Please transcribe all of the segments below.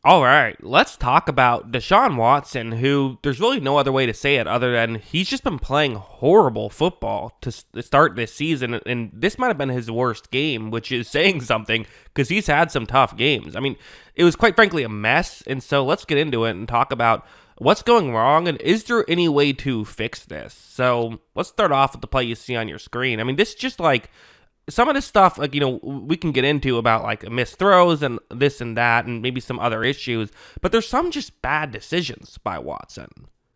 All right, let's talk about Deshaun Watson, who there's really no other way to say it other than he's just been playing horrible football to start this season, and this might have been his worst game, which is saying something because he's had some tough games. I mean, it was quite frankly a mess, and so let's get into it and talk about what's going wrong and is there any way to fix this? So let's start off with the play you see on your screen. I mean, this is just like some of this stuff, like, we can get into about like missed throws and this and that and maybe some other issues, but there's some just bad decisions by Watson.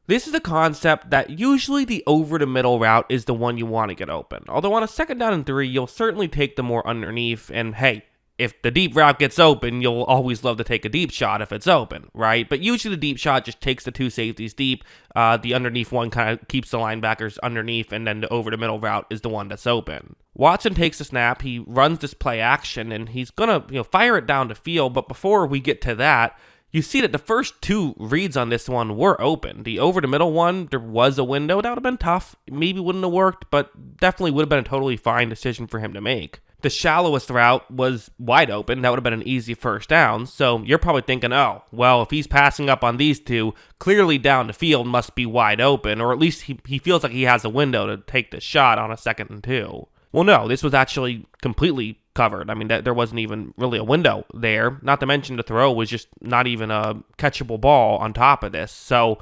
This is a concept that usually the over the middle route is the one you want to get open. Although on a second down and 3, you'll certainly take the more underneath, and hey, if the deep route gets open, you'll always love to take a deep shot if it's open, right? But usually the deep shot just takes the two safeties deep. The underneath one kind of keeps the linebackers underneath, and then the over the middle route is the one that's open. Watson takes the snap, he runs this play action, and he's gonna fire it down the field. But before we get to that, you see that the first two reads on this one were open. The over the middle one, there was a window. That would have been tough. Maybe wouldn't have worked, but definitely would have been a totally fine decision for him to make. The shallowest route was wide open. That would have been an easy first down. So you're probably thinking, oh, well, if he's passing up on these two, clearly down the field must be wide open, or at least he feels like he has a window to take the shot on a 2nd and 2. Well, no, this was actually completely covered. I mean, there wasn't even really a window there. Not to mention the throw was just not even a catchable ball on top of this. So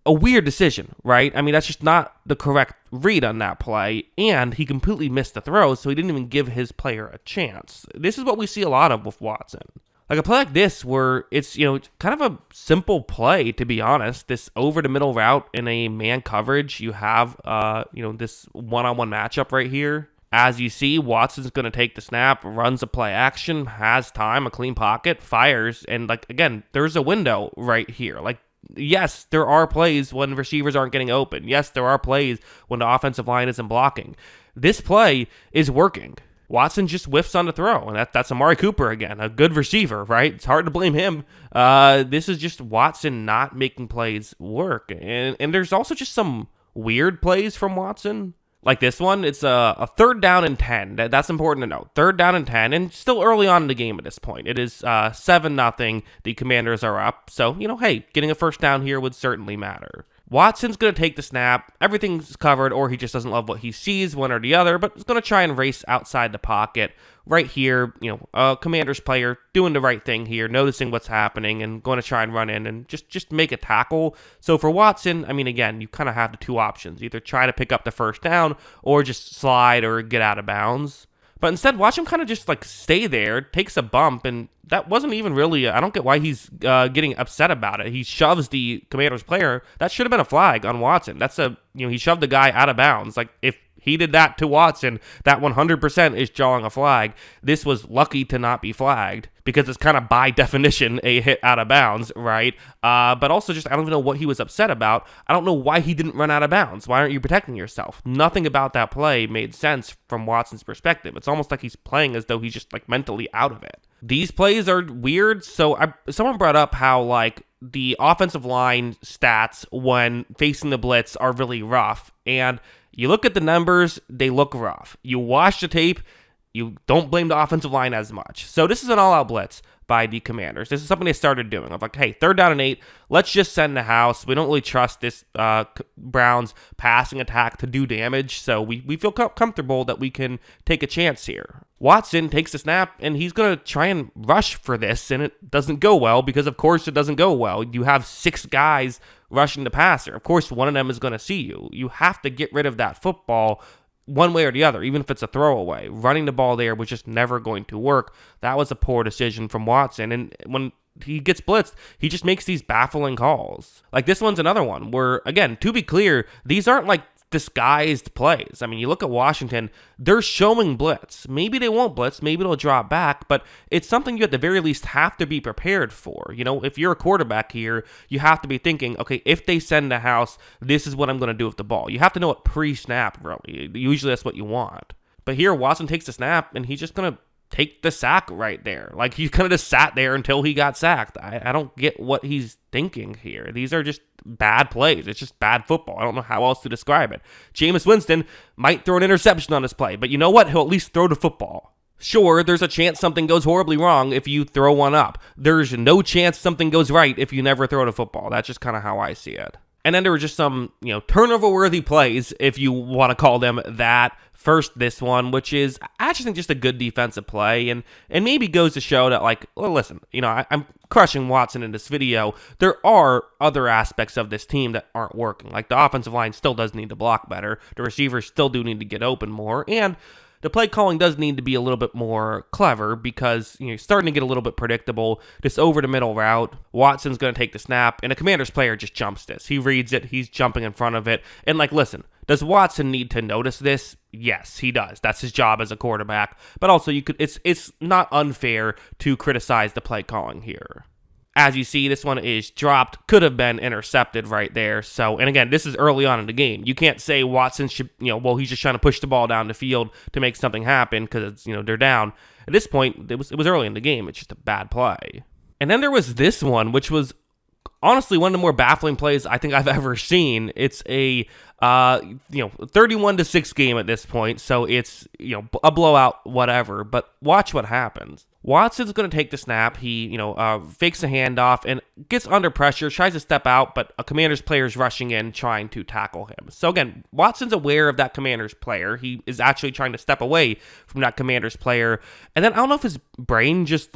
a weird decision, right? I mean, that's just not the correct read on that play, and he completely missed the throw, so he didn't even give his player a chance. This is what we see a lot of with Watson. Like a play like this where it's, kind of a simple play, to be honest. This over the middle route in a man coverage, you have, this one-on-one matchup right here. As you see, Watson's going to take the snap, runs a play action, has time, a clean pocket, fires, and again, there's a window right here. Yes, there are plays when receivers aren't getting open. Yes, there are plays when the offensive line isn't blocking. This play is working. Watson just whiffs on the throw, and that's Amari Cooper again, a good receiver, right? It's hard to blame him. This is just Watson not making plays work. And there's also just some weird plays from Watson. Like this one, it's a 3rd down and 10. That's important to note. 3rd down and 10, and still early on in the game at this point. It is 7-0. The Commanders are up. So, hey, getting a first down here would certainly matter. Watson's going to take the snap. Everything's covered, or he just doesn't love what he sees, one or the other, but he's going to try and race outside the pocket. Right here, a Commanders player doing the right thing here, noticing what's happening and going to try and run in and just make a tackle. So for Watson, I mean, again, you kind of have the two options. Either try to pick up the first down or just slide or get out of bounds. But instead, watch him kind of just stay there, takes a bump, and that wasn't even really, I don't get why he's getting upset about it. He shoves the Commanders player. That should have been a flag on Watson. That's he shoved the guy out of bounds. If he did that to Watson, that 100% is drawing a flag. This was lucky to not be flagged because it's kind of by definition a hit out of bounds, right? But also just, I don't even know what he was upset about. I don't know why he didn't run out of bounds. Why aren't you protecting yourself? Nothing about that play made sense from Watson's perspective. It's almost like he's playing as though he's just mentally out of it. These plays are weird. So someone brought up how the offensive line stats when facing the blitz are really rough. And you look at the numbers, they look rough. You watch the tape, you don't blame the offensive line as much. So this is an all-out blitz by the Commanders. This is something they started doing. I'm like, hey, 3rd down and 8, let's just send the house. We don't really trust this Browns passing attack to do damage, so we feel comfortable that we can take a chance here. Watson takes the snap, and he's going to try and rush for this, and it doesn't go well because, of course, it doesn't go well. You have 6 guys rushing the passer. Of course, one of them is going to see you. You have to get rid of that football one way or the other, even if it's a throwaway. Running the ball there was just never going to work. That was a poor decision from Watson, and when he gets blitzed, he just makes these baffling calls. This one's another one where, again, to be clear, these aren't disguised plays. I mean, you look at Washington, they're showing blitz. Maybe they won't blitz, maybe they'll drop back, but it's something you at the very least have to be prepared for. If you're a quarterback here, you have to be thinking, okay, if they send the house, this is what I'm going to do with the ball. You have to know it pre-snap, really. Usually that's what you want. But here, Watson takes the snap, and he's just going to take the sack right there. He kind of just sat there until he got sacked. I don't get what he's thinking here. These are just bad plays. It's just bad football. I don't know how else to describe it. Jameis Winston might throw an interception on this play, but you know what? He'll at least throw the football. Sure, there's a chance something goes horribly wrong if you throw one up. There's no chance something goes right if you never throw the football. That's just kind of how I see it. And then there were just some, turnover-worthy plays, if you want to call them that. First, this one, which is, I actually think, just a good defensive play, and maybe goes to show that, listen, I'm crushing Watson in this video. There are other aspects of this team that aren't working. Like, the offensive line still does need to block better. The receivers still do need to get open more, and the play calling does need to be a little bit more clever because you're starting to get a little bit predictable. This over the middle route, Watson's going to take the snap, and a Commanders player just jumps this. He reads it, he's jumping in front of it, and listen, does Watson need to notice this? Yes, he does. That's his job as a quarterback. But also, it's not unfair to criticize the play calling here. As you see, this one is dropped, could have been intercepted right there. So, and again, this is early on in the game. You can't say Watson should, he's just trying to push the ball down the field to make something happen because it's, they're down. At this point, it was early in the game. It's just a bad play. And then there was this one, which was honestly one of the more baffling plays I think I've ever seen. It's a 31-6 game at this point, so it's a blowout, whatever. But watch what happens. Watson's going to take the snap. He, fakes a handoff and gets under pressure, tries to step out, but a Commanders player is rushing in, trying to tackle him. So again, Watson's aware of that Commanders player. He is actually trying to step away from that Commanders player. And then I don't know if his brain just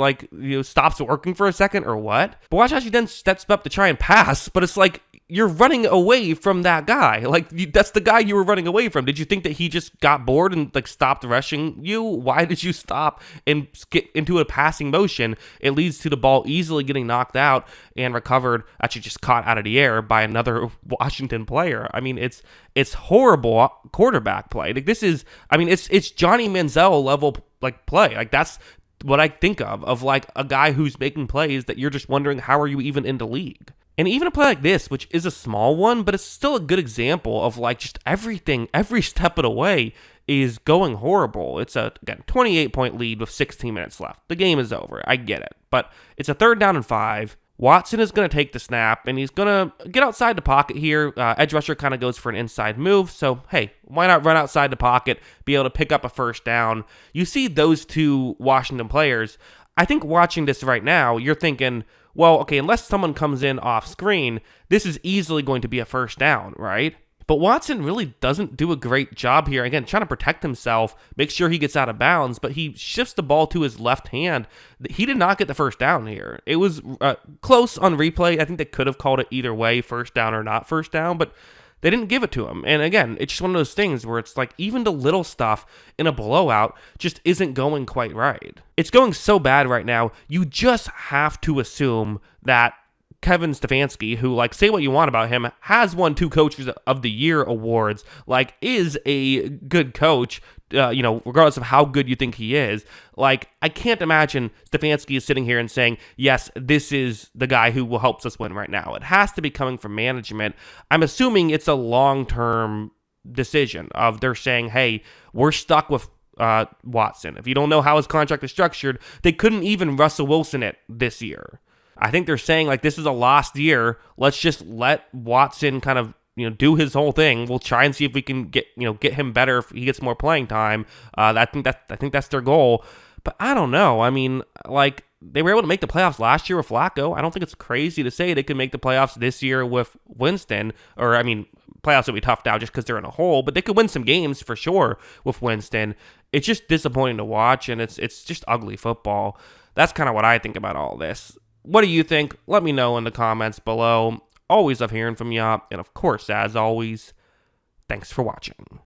stops working for a second or what. But watch how he then steps up to try and pass. But it's like, you're running away from that guy. That's the guy you were running away from. Did you think that he just got bored and stopped rushing you? Why did you stop and get into a passing motion? It leads to the ball easily getting knocked out and recovered, actually just caught out of the air by another Washington player. I mean, it's horrible quarterback play. It's Johnny Manziel level play. That's what I think of a guy who's making plays that you're just wondering, how are you even in the league? And even a play like this, which is a small one, but it's still a good example of just everything, every step of the way is going horrible. It's a, again, 28-point lead with 16 minutes left. The game is over. I get it. But it's a 3rd down and 5. Watson is going to take the snap, and he's going to get outside the pocket here. Edge rusher kind of goes for an inside move. So, hey, why not run outside the pocket, be able to pick up a 1st down? You see those two Washington players. I think watching this right now, you're thinking, well, okay, unless someone comes in off screen, this is easily going to be a 1st down, right? But Watson really doesn't do a great job here. Again, trying to protect himself, make sure he gets out of bounds, but he shifts the ball to his left hand. He did not get the 1st down here. It was close on replay. I think they could have called it either way, 1st down or not 1st down, but they didn't give it to him. And again, it's just one of those things where it's even the little stuff in a blowout just isn't going quite right. It's going so bad right now, you just have to assume that Kevin Stefanski, who, say what you want about him, has won 2 Coaches of the Year awards, is a good coach, regardless of how good you think he is. I can't imagine Stefanski is sitting here and saying, yes, this is the guy who will help us win right now. It has to be coming from management. I'm assuming it's a long-term decision of they're saying, hey, we're stuck with Watson. If you don't know how his contract is structured, they couldn't even Russell Wilson it this year. I think they're saying, this is a lost year. Let's just let Watson kind of, do his whole thing. We'll try and see if we can get him better if he gets more playing time. I think that's their goal. But I don't know. I mean, they were able to make the playoffs last year with Flacco. I don't think it's crazy to say they could make the playoffs this year with Winston. Or, playoffs will be tough now just because they're in a hole. But they could win some games for sure with Winston. It's just disappointing to watch, and it's just ugly football. That's kind of what I think about all this. What do you think? Let me know in the comments below. Always love hearing from you. And of course, as always, thanks for watching.